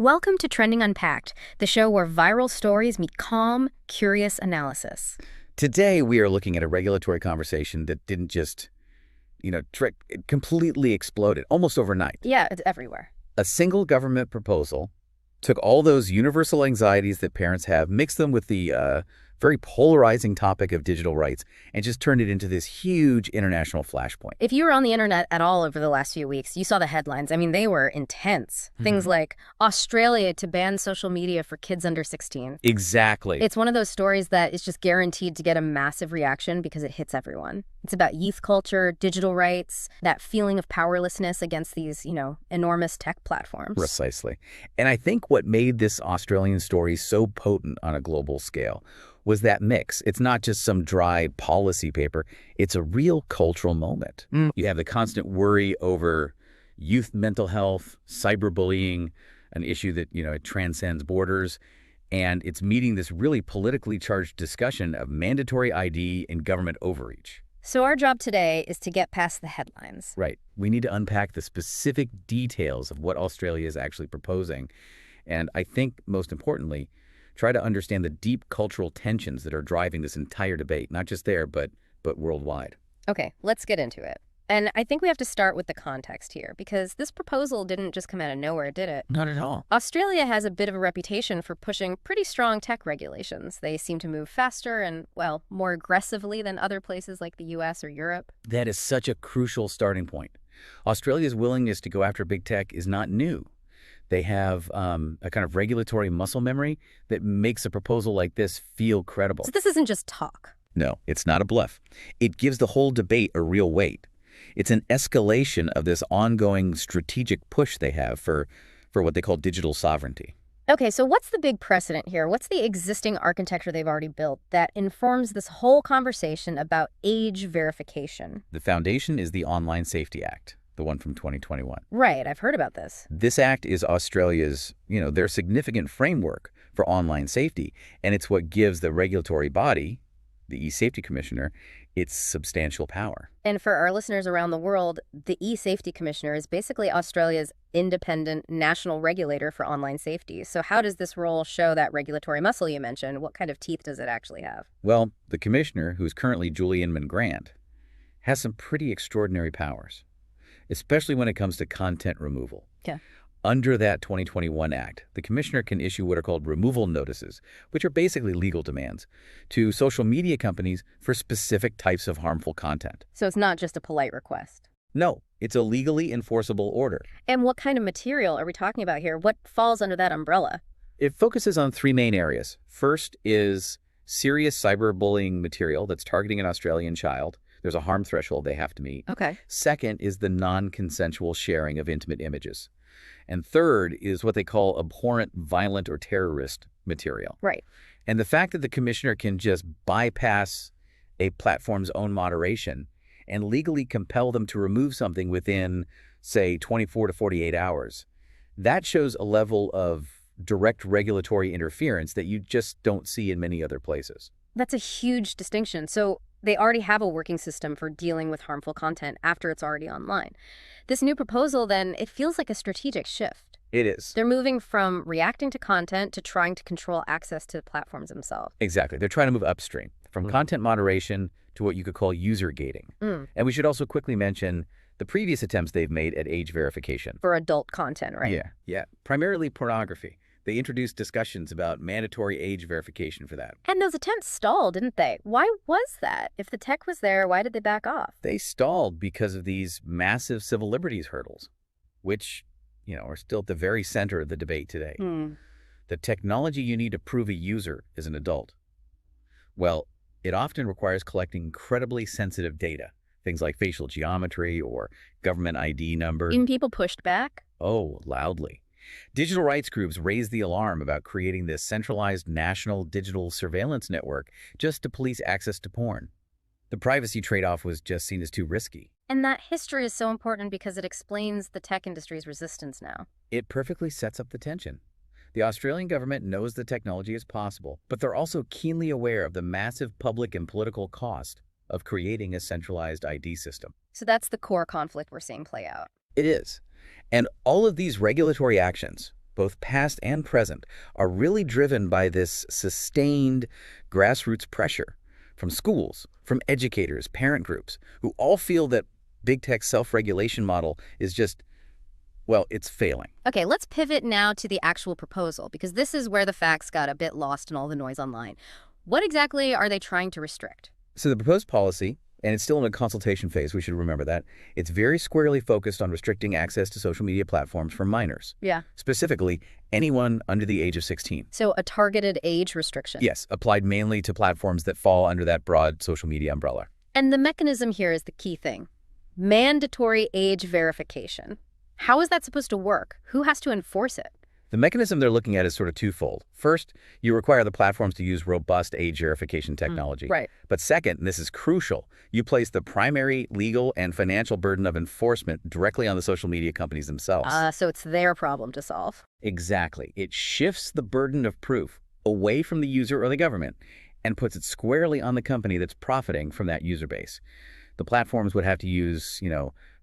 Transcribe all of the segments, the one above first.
Welcome to Trending Unpacked, the show where viral stories meet calm, curious analysis. Today, we are looking at a regulatory conversation that didn't just, it completely exploded almost overnight. Yeah, it's everywhere. A single government proposal took all those universal anxieties that parents have, mixed them with the very polarizing topic of digital rights, and just turned it into this huge international flashpoint. If you were on the internet at all over the last few weeks, you saw the headlines. I mean, they were intense. Things like Australia to ban social media for kids under 16. Exactly. It's one of those stories that is just guaranteed to get a massive reaction because it hits everyone. It's about youth culture, digital rights, that feeling of powerlessness against these, enormous tech platforms. Precisely. And I think what made this Australian story so potent on a global scale was that mix. It's not just some dry policy paper. It's a real cultural moment. You have the constant worry over youth mental health, cyberbullying, an issue that, it transcends borders. And it's meeting this really politically charged discussion of mandatory ID and government overreach. So our job today is to get past the headlines. Right. We need to unpack the specific details of what Australia is actually proposing. And I think, most importantly, try to understand the deep cultural tensions that are driving this entire debate, not just there, but worldwide. Okay, let's get into it. And I think we have to start with the context here, because this proposal didn't just come out of nowhere, did it? Not at all. Australia has a bit of a reputation for pushing pretty strong tech regulations. They seem to move faster and, well, more aggressively than other places like the US or Europe. That is such a crucial starting point. Australia's willingness to go after big tech is not new. They have a kind of regulatory muscle memory that makes a proposal like this feel credible. So this isn't just talk. No, it's not a bluff. It gives the whole debate a real weight. It's an escalation of this ongoing strategic push they have for what they call digital sovereignty. Okay, so what's the big precedent here? What's the existing architecture they've already built that informs this whole conversation about age verification? The foundation is the Online Safety Act, the one from 2021. Right, I've heard about this. This act is Australia's, their significant framework for online safety, and it's what gives the regulatory body, the e-Safety Commissioner, its substantial power. And for our listeners around the world, the e-Safety Commissioner is basically Australia's independent national regulator for online safety. So how does this role show that regulatory muscle you mentioned? What kind of teeth does it actually have? Well, the commissioner, who's currently Julie Inman-Grant, has some pretty extraordinary powers, especially when it comes to content removal. Yeah. Under that 2021 Act, the commissioner can issue what are called removal notices, which are basically legal demands, to social media companies for specific types of harmful content. So it's not just a polite request. No, it's a legally enforceable order. And what kind of material are we talking about here? What falls under that umbrella? It focuses on three main areas. First is serious cyberbullying material that's targeting an Australian child. There's a harm threshold they have to meet. Okay. Second is the non-consensual sharing of intimate images. And third is what they call abhorrent, violent, or terrorist material. Right. And the fact that the commissioner can just bypass a platform's own moderation and legally compel them to remove something within, say, 24 to 48 hours, that shows a level of direct regulatory interference that you just don't see in many other places. That's a huge distinction. So they already have a working system for dealing with harmful content after it's already online. This new proposal, then, it feels like a strategic shift. It is. They're moving from reacting to content to trying to control access to the platforms themselves. Exactly. They're trying to move upstream from content moderation to what you could call user gating. And we should also quickly mention the previous attempts they've made at age verification. For adult content, right? Yeah. Primarily pornography. They introduced discussions about mandatory age verification for that. And those attempts stalled, didn't they? Why was that? If the tech was there, why did they back off? They stalled because of these massive civil liberties hurdles, which, are still at the very center of the debate today. The technology you need to prove a user is an adult. Well, it often requires collecting incredibly sensitive data, things like facial geometry or government ID number. Even people pushed back? Oh, loudly. Digital rights groups raised the alarm about creating this centralized national digital surveillance network just to police access to porn. The privacy trade-off was just seen as too risky. And that history is so important because it explains the tech industry's resistance now. It perfectly sets up the tension. The Australian government knows the technology is possible, but they're also keenly aware of the massive public and political cost of creating a centralized ID system. So that's the core conflict we're seeing play out. It is. And all of these regulatory actions, both past and present, are really driven by this sustained grassroots pressure from schools, from educators, parent groups, who all feel that big tech's self-regulation model is just, well, it's failing. Okay, let's pivot now to the actual proposal, because this is where the facts got a bit lost in all the noise online. What exactly are they trying to restrict? So the proposed policy, and it's still in a consultation phase, we should remember that, it's very squarely focused on restricting access to social media platforms for minors. Yeah. Specifically, anyone under the age of 16. So a targeted age restriction. Yes, applied mainly to platforms that fall under that broad social media umbrella. And the mechanism here is the key thing. Mandatory age verification. How is that supposed to work? Who has to enforce it? The mechanism they're looking at is sort of twofold. First, you require the platforms to use robust age verification technology. Right. But second, and this is crucial, you place the primary legal and financial burden of enforcement directly on the social media companies themselves. So it's their problem to solve. Exactly. It shifts the burden of proof away from the user or the government and puts it squarely on the company that's profiting from that user base. The platforms would have to use,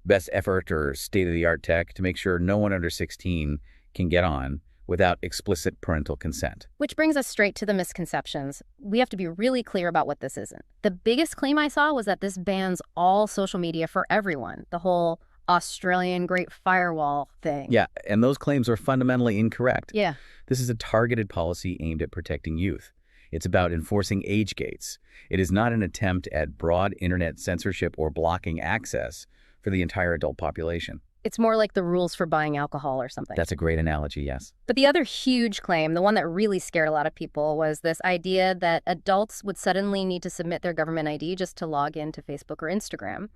best effort or state-of-the-art tech to make sure no one under 16 can get on without explicit parental consent. Which brings us straight to the misconceptions. We have to be really clear about what this isn't. The biggest claim I saw was that this bans all social media for everyone, the whole Australian Great Firewall thing. Yeah, and those claims are fundamentally incorrect. Yeah. This is a targeted policy aimed at protecting youth. It's about enforcing age gates. It is not an attempt at broad internet censorship or blocking access for the entire adult population. It's more like the rules for buying alcohol or something. That's a great analogy, yes. But the other huge claim, the one that really scared a lot of people, was this idea that adults would suddenly need to submit their government ID just to log into Facebook or Instagram.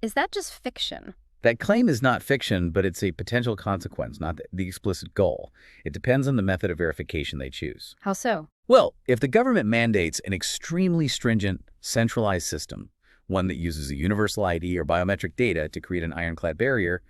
Is that just fiction? That claim is not fiction, but it's a potential consequence, not the explicit goal. It depends on the method of verification they choose. How so? Well, if the government mandates an extremely stringent, centralized system, one that uses a universal ID or biometric data to create an ironclad barrier,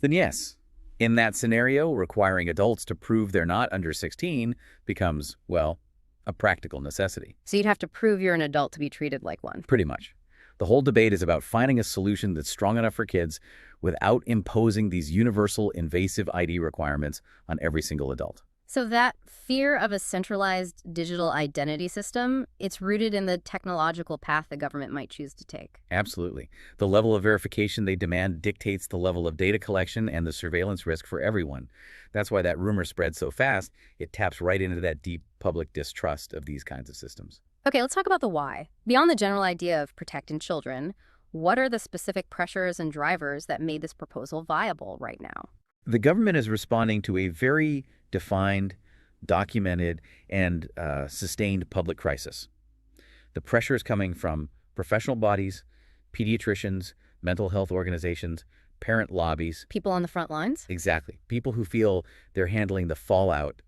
then yes. In that scenario, requiring adults to prove they're not under 16 becomes, well, a practical necessity. So you'd have to prove you're an adult to be treated like one. Pretty much. The whole debate is about finding a solution that's strong enough for kids without imposing these universal invasive ID requirements on every single adult. So that fear of a centralized digital identity system, it's rooted in the technological path the government might choose to take. Absolutely. The level of verification they demand dictates the level of data collection and the surveillance risk for everyone. That's why that rumor spreads so fast. It taps right into that deep public distrust of these kinds of systems. Okay, let's talk about the why. Beyond the general idea of protecting children, what are the specific pressures and drivers that made this proposal viable right now? The government is responding to a very defined, documented, and sustained public crisis. The pressure is coming from professional bodies, pediatricians, mental health organizations, parent lobbies. People on the front lines? Exactly. People who feel they're handling the fallout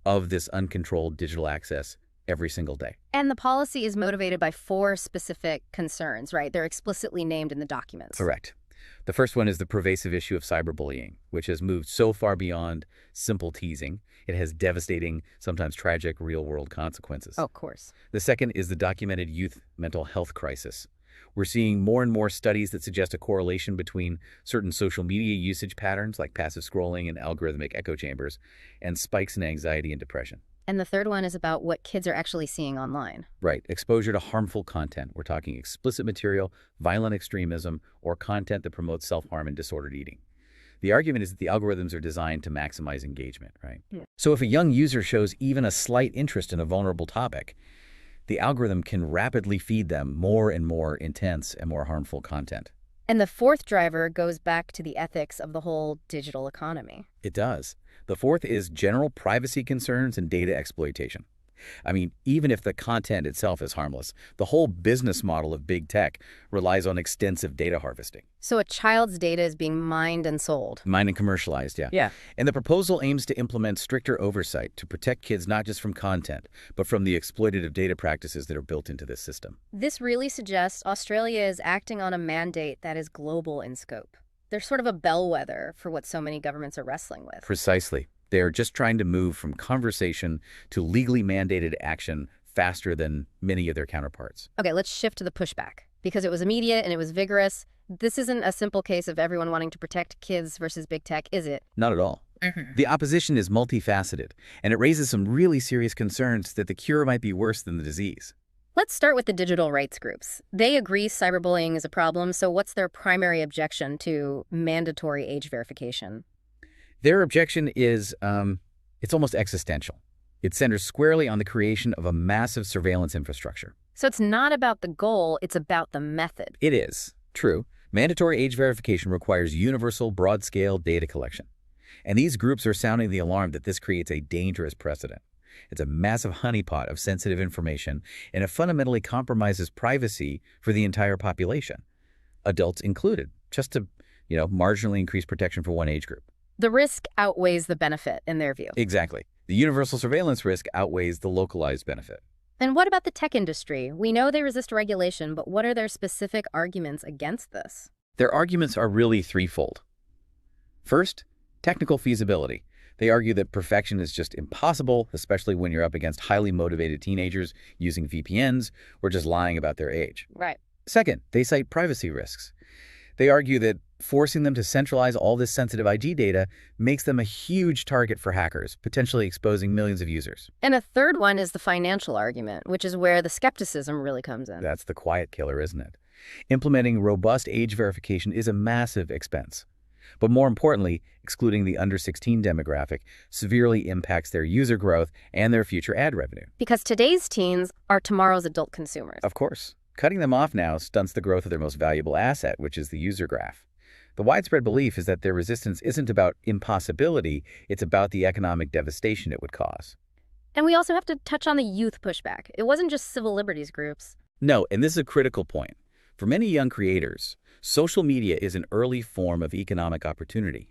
of this uncontrolled digital access every single day. And the policy is motivated by 4 specific concerns, right? They're explicitly named in the documents. Correct. The first one is the pervasive issue of cyberbullying, which has moved so far beyond simple teasing. It has devastating, sometimes tragic, real-world consequences. Oh, of course. The second is the documented youth mental health crisis. We're seeing more and more studies that suggest a correlation between certain social media usage patterns, like passive scrolling and algorithmic echo chambers, and spikes in anxiety and depression. And the third one is about what kids are actually seeing online. Right. Exposure to harmful content. We're talking explicit material, violent extremism, or content that promotes self-harm and disordered eating. The argument is that the algorithms are designed to maximize engagement, right? Yeah. So if a young user shows even a slight interest in a vulnerable topic, the algorithm can rapidly feed them more and more intense and more harmful content. And the fourth driver goes back to the ethics of the whole digital economy. It does. The fourth is general privacy concerns and data exploitation. I mean, even if the content itself is harmless, the whole business model of big tech relies on extensive data harvesting. So a child's data is being mined and sold. Mined and commercialized, yeah. Yeah. And the proposal aims to implement stricter oversight to protect kids not just from content, but from the exploitative data practices that are built into this system. This really suggests Australia is acting on a mandate that is global in scope. They're sort of a bellwether for what so many governments are wrestling with. Precisely. They're just trying to move from conversation to legally mandated action faster than many of their counterparts. Okay, let's shift to the pushback. Because it was immediate and it was vigorous, This isn't a simple case of everyone wanting to protect kids versus big tech, is it? Not at all. The opposition is multifaceted, and it raises some really serious concerns that the cure might be worse than the disease. Let's start with the digital rights groups. They agree cyberbullying is a problem, so what's their primary objection to mandatory age verification? Their objection is, it's almost existential. It centers squarely on the creation of a massive surveillance infrastructure. So it's not about the goal, it's about the method. It is, true. Mandatory age verification requires universal, broad-scale data collection. And these groups are sounding the alarm that this creates a dangerous precedent. It's a massive honeypot of sensitive information, and it fundamentally compromises privacy for the entire population, adults included, just to, marginally increase protection for one age group. The risk outweighs the benefit, in their view. Exactly. The universal surveillance risk outweighs the localized benefit. And what about the tech industry? We know they resist regulation, but what are their specific arguments against this? Their arguments are really threefold. First, technical feasibility. They argue that perfection is just impossible, especially when you're up against highly motivated teenagers using VPNs or just lying about their age. Right. Second, they cite privacy risks. They argue that forcing them to centralize all this sensitive ID data makes them a huge target for hackers, potentially exposing millions of users. And a third one is the financial argument, which is where the skepticism really comes in. That's the quiet killer, isn't it? Implementing robust age verification is a massive expense. But more importantly, excluding the under 16 demographic severely impacts their user growth and their future ad revenue. Because today's teens are tomorrow's adult consumers. Of course. Cutting them off now stunts the growth of their most valuable asset, which is the user graph. The widespread belief is that their resistance isn't about impossibility, it's about the economic devastation it would cause. And we also have to touch on the youth pushback. It wasn't just civil liberties groups. No, and this is a critical point. For many young creators, social media is an early form of economic opportunity.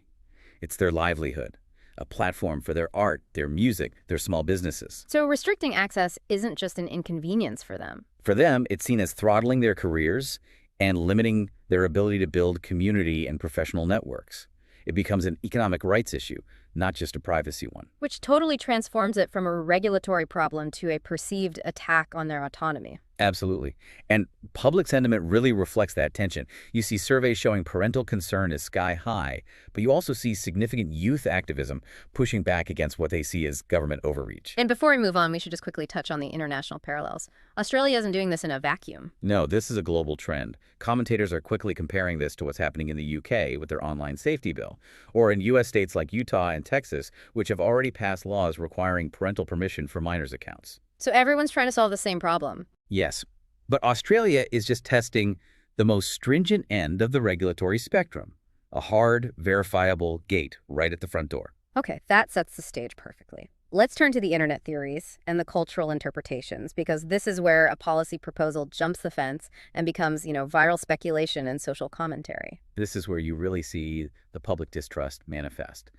It's their livelihood, a platform for their art, their music, their small businesses. So restricting access isn't just an inconvenience for them. For them, it's seen as throttling their careers and limiting their ability to build community and professional networks. It becomes an economic rights issue, not just a privacy one. Which totally transforms it from a regulatory problem to a perceived attack on their autonomy. Absolutely. And public sentiment really reflects that tension. You see surveys showing parental concern is sky high, but you also see significant youth activism pushing back against what they see as government overreach. And before we move on, we should just quickly touch on the international parallels. Australia isn't doing this in a vacuum. No, this is a global trend. Commentators are quickly comparing this to what's happening in the UK with their online safety bill, or in U.S. states like Utah and Texas, which have already passed laws requiring parental permission for minors' accounts. So everyone's trying to solve the same problem. Yes, but Australia is just testing the most stringent end of the regulatory spectrum, a hard, verifiable gate right at the front door. Okay, that sets the stage perfectly. Let's turn to the internet theories and the cultural interpretations, because this is where a policy proposal jumps the fence and becomes, viral speculation and social commentary. This is where you really see the public distrust manifest.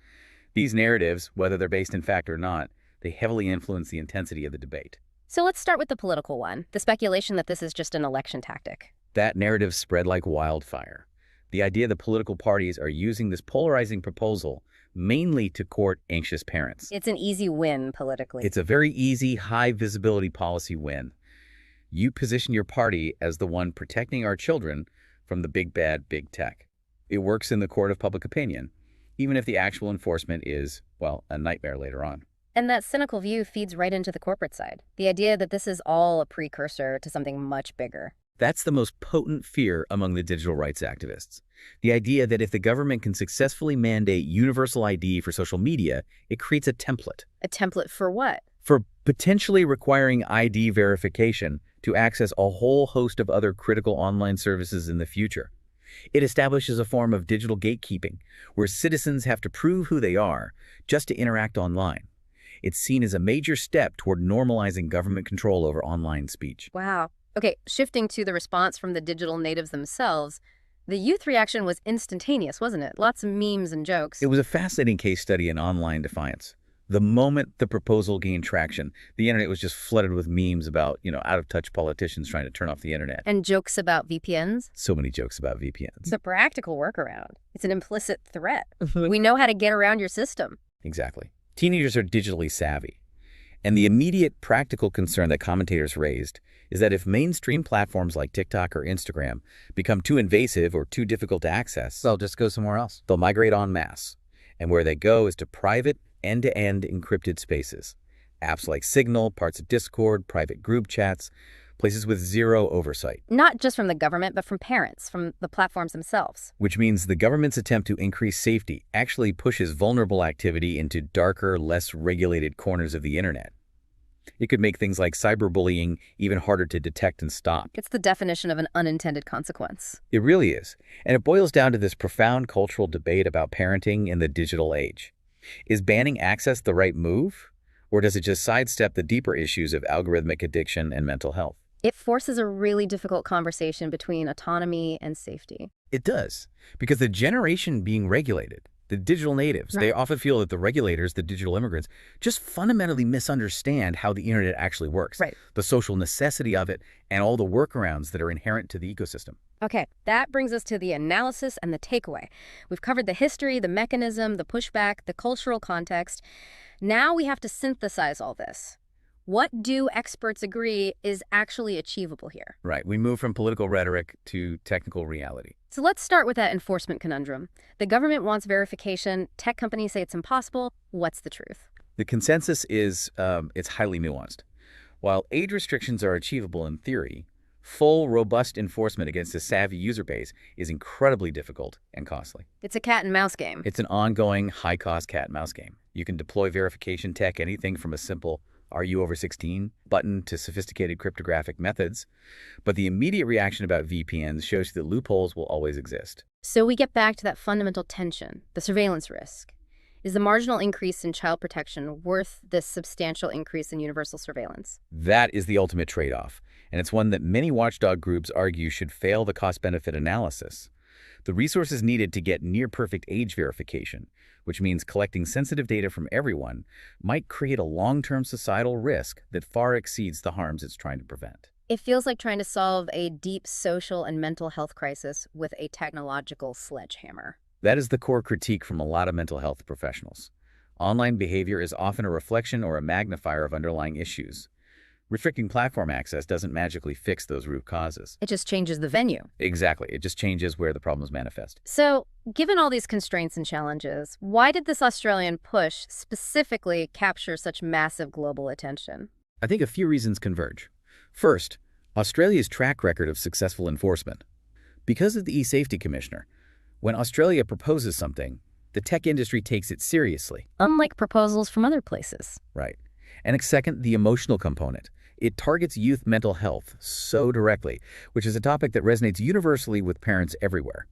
These narratives, whether they're based in fact or not, they heavily influence the intensity of the debate. So let's start with the political one, the speculation that this is just an election tactic. That narrative spread like wildfire. The idea that political parties are using this polarizing proposal mainly to court anxious parents. It's an easy win politically. It's a very easy, high-visibility policy win. You position your party as the one protecting our children from the big bad big tech. It works in the court of public opinion, even if the actual enforcement is, well, a nightmare later on. And that cynical view feeds right into the corporate side. The idea that this is all a precursor to something much bigger. That's the most potent fear among the digital rights activists. The idea that if the government can successfully mandate universal ID for social media, it creates a template. A template for what? For potentially requiring ID verification to access a whole host of other critical online services in the future. It establishes a form of digital gatekeeping, where citizens have to prove who they are just to interact online. It's seen as a major step toward normalizing government control over online speech. Wow. Okay, shifting to the response from the digital natives themselves, the youth reaction was instantaneous, wasn't it? Lots of memes and jokes. It was a fascinating case study in online defiance. The moment the proposal gained traction, the internet was just flooded with memes about, out-of-touch politicians trying to turn off the internet. And jokes about VPNs? So many jokes about VPNs. It's a practical workaround. It's an implicit threat. We know how to get around your system. Exactly. Teenagers are digitally savvy, And the immediate practical concern that commentators raised is that if mainstream platforms like TikTok or Instagram become too invasive or too difficult to access, They'll just go somewhere else. they'll migrate en masse. And where they go is to private, end-to-end encrypted spaces. Apps like Signal, parts of Discord, private group chats, places with zero oversight. Not just from the government, but from parents, from the platforms themselves. Which means the government's attempt to increase safety actually pushes vulnerable activity into darker, less regulated corners of the internet. It could make things like cyberbullying even harder to detect and stop. It's the definition of an unintended consequence. It really is. And it boils down to this profound cultural debate about parenting in the digital age. Is banning access the right move? Or does it just sidestep the deeper issues of algorithmic addiction and mental health? It forces a really difficult conversation between autonomy and safety. It does, because the generation being regulated, the digital natives, Right. they often feel that the regulators, the digital immigrants, just fundamentally misunderstand how the internet actually works, Right. the social necessity of it, and all the workarounds that are inherent to the ecosystem. Okay, that brings us to the analysis and the takeaway. We've covered the history, the mechanism, the pushback, the cultural context. Now we have to synthesize all this. What do experts agree is actually achievable here? Right. We move from political rhetoric to technical reality. So let's start with that enforcement conundrum. The government wants verification. Tech companies say it's impossible. What's the truth? The consensus is it's highly nuanced. While age restrictions are achievable in theory, full, robust enforcement against a savvy user base is incredibly difficult and costly. It's a cat and mouse game. It's an ongoing, high-cost cat-and-mouse game. You can deploy verification tech, anything from a simple "Are you over 16?" button to sophisticated cryptographic methods, but the immediate reaction about VPNs shows you that loopholes will always exist. So we get back to that fundamental tension, the surveillance risk. Is the marginal increase in child protection worth this substantial increase in universal surveillance? That is the ultimate trade-off, and it's one that many watchdog groups argue should fail the cost-benefit analysis. The resources needed to get near-perfect age verification, which means collecting sensitive data from everyone, might create a long-term societal risk that far exceeds the harms it's trying to prevent. It feels like trying to solve a deep social and mental health crisis with a technological sledgehammer. That is the core critique from a lot of mental health professionals. Online behavior is often a reflection or a magnifier of underlying issues. Restricting platform access doesn't magically fix those root causes. It just changes the venue. Exactly. It just changes where the problems manifest. So, given all these constraints and challenges, why did this Australian push specifically capture such massive global attention? I think a few reasons converge. First, Australia's track record of successful enforcement. Because of the e-safety commissioner, when Australia proposes something, the tech industry takes it seriously. Unlike proposals from other places. Right. And second, the emotional component. It targets youth mental health so directly, which is a topic that resonates universally with parents everywhere.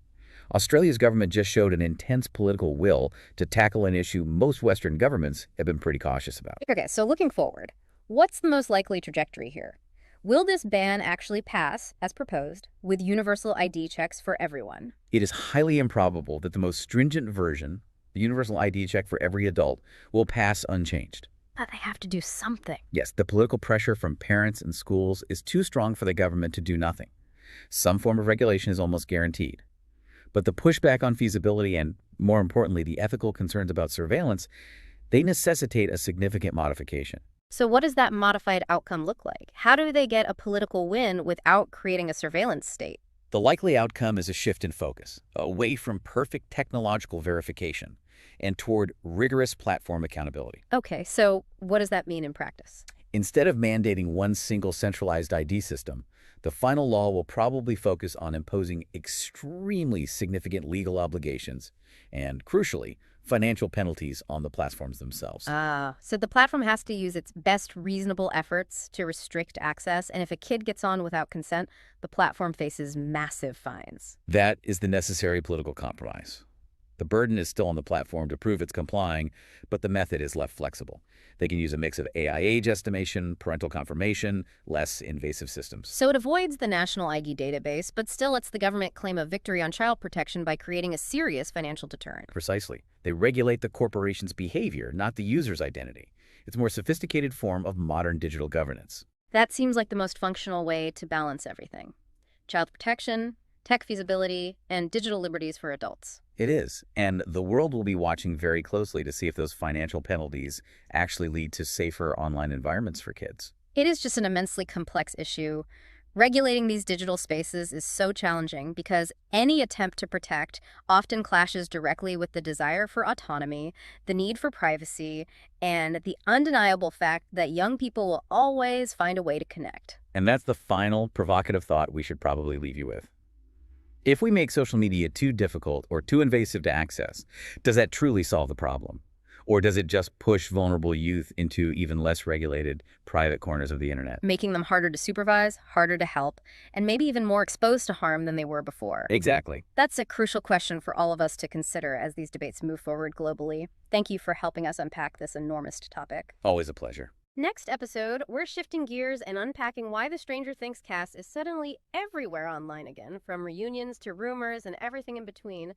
Australia's government just showed an intense political will to tackle an issue most Western governments have been pretty cautious about. Okay, so looking forward, what's the most likely trajectory here? Will this ban actually pass, as proposed, with universal ID checks for everyone? It is highly improbable that the most stringent version, the universal ID check for every adult, will pass unchanged. But they have to do something. Yes, the political pressure from parents and schools is too strong for the government to do nothing. Some form of regulation is almost guaranteed. But the pushback on feasibility and, more importantly, the ethical concerns about surveillance, they necessitate a significant modification. So what does that modified outcome look like? How do they get a political win without creating a surveillance state? The likely outcome is a shift in focus, away from perfect technological verification and toward rigorous platform accountability. Okay, so what does that mean in practice? Instead of mandating one single centralized ID system, the final law will probably focus on imposing extremely significant legal obligations and, crucially, financial penalties on the platforms themselves. So the platform has to use its best reasonable efforts to restrict access, and if a kid gets on without consent, the platform faces massive fines. That is the necessary political compromise. The burden is still on the platform to prove it's complying, but the method is left flexible. They can use a mix of AI age estimation, parental confirmation, less invasive systems. So it avoids the national ID database, but still lets the government claim a victory on child protection by creating a serious financial deterrent. Precisely. They regulate the corporation's behavior, not the user's identity. It's a more sophisticated form of modern digital governance. That seems like the most functional way to balance everything. Child protection, tech feasibility, and digital liberties for adults. It is, and the world will be watching very closely to see if those financial penalties actually lead to safer online environments for kids. It is just an immensely complex issue. Regulating these digital spaces is so challenging because any attempt to protect often clashes directly with the desire for autonomy, the need for privacy, and the undeniable fact that young people will always find a way to connect. And that's the final provocative thought we should probably leave you with. If we make social media too difficult or too invasive to access, does that truly solve the problem? Or does it just push vulnerable youth into even less regulated, private corners of the internet? Making them harder to supervise, harder to help, and maybe even more exposed to harm than they were before. Exactly. That's a crucial question for all of us to consider as these debates move forward globally. Thank you for helping us unpack this enormous topic. Always a pleasure. Next episode, we're shifting gears and unpacking why the Stranger Things cast is suddenly everywhere online again, from reunions to rumors and everything in between.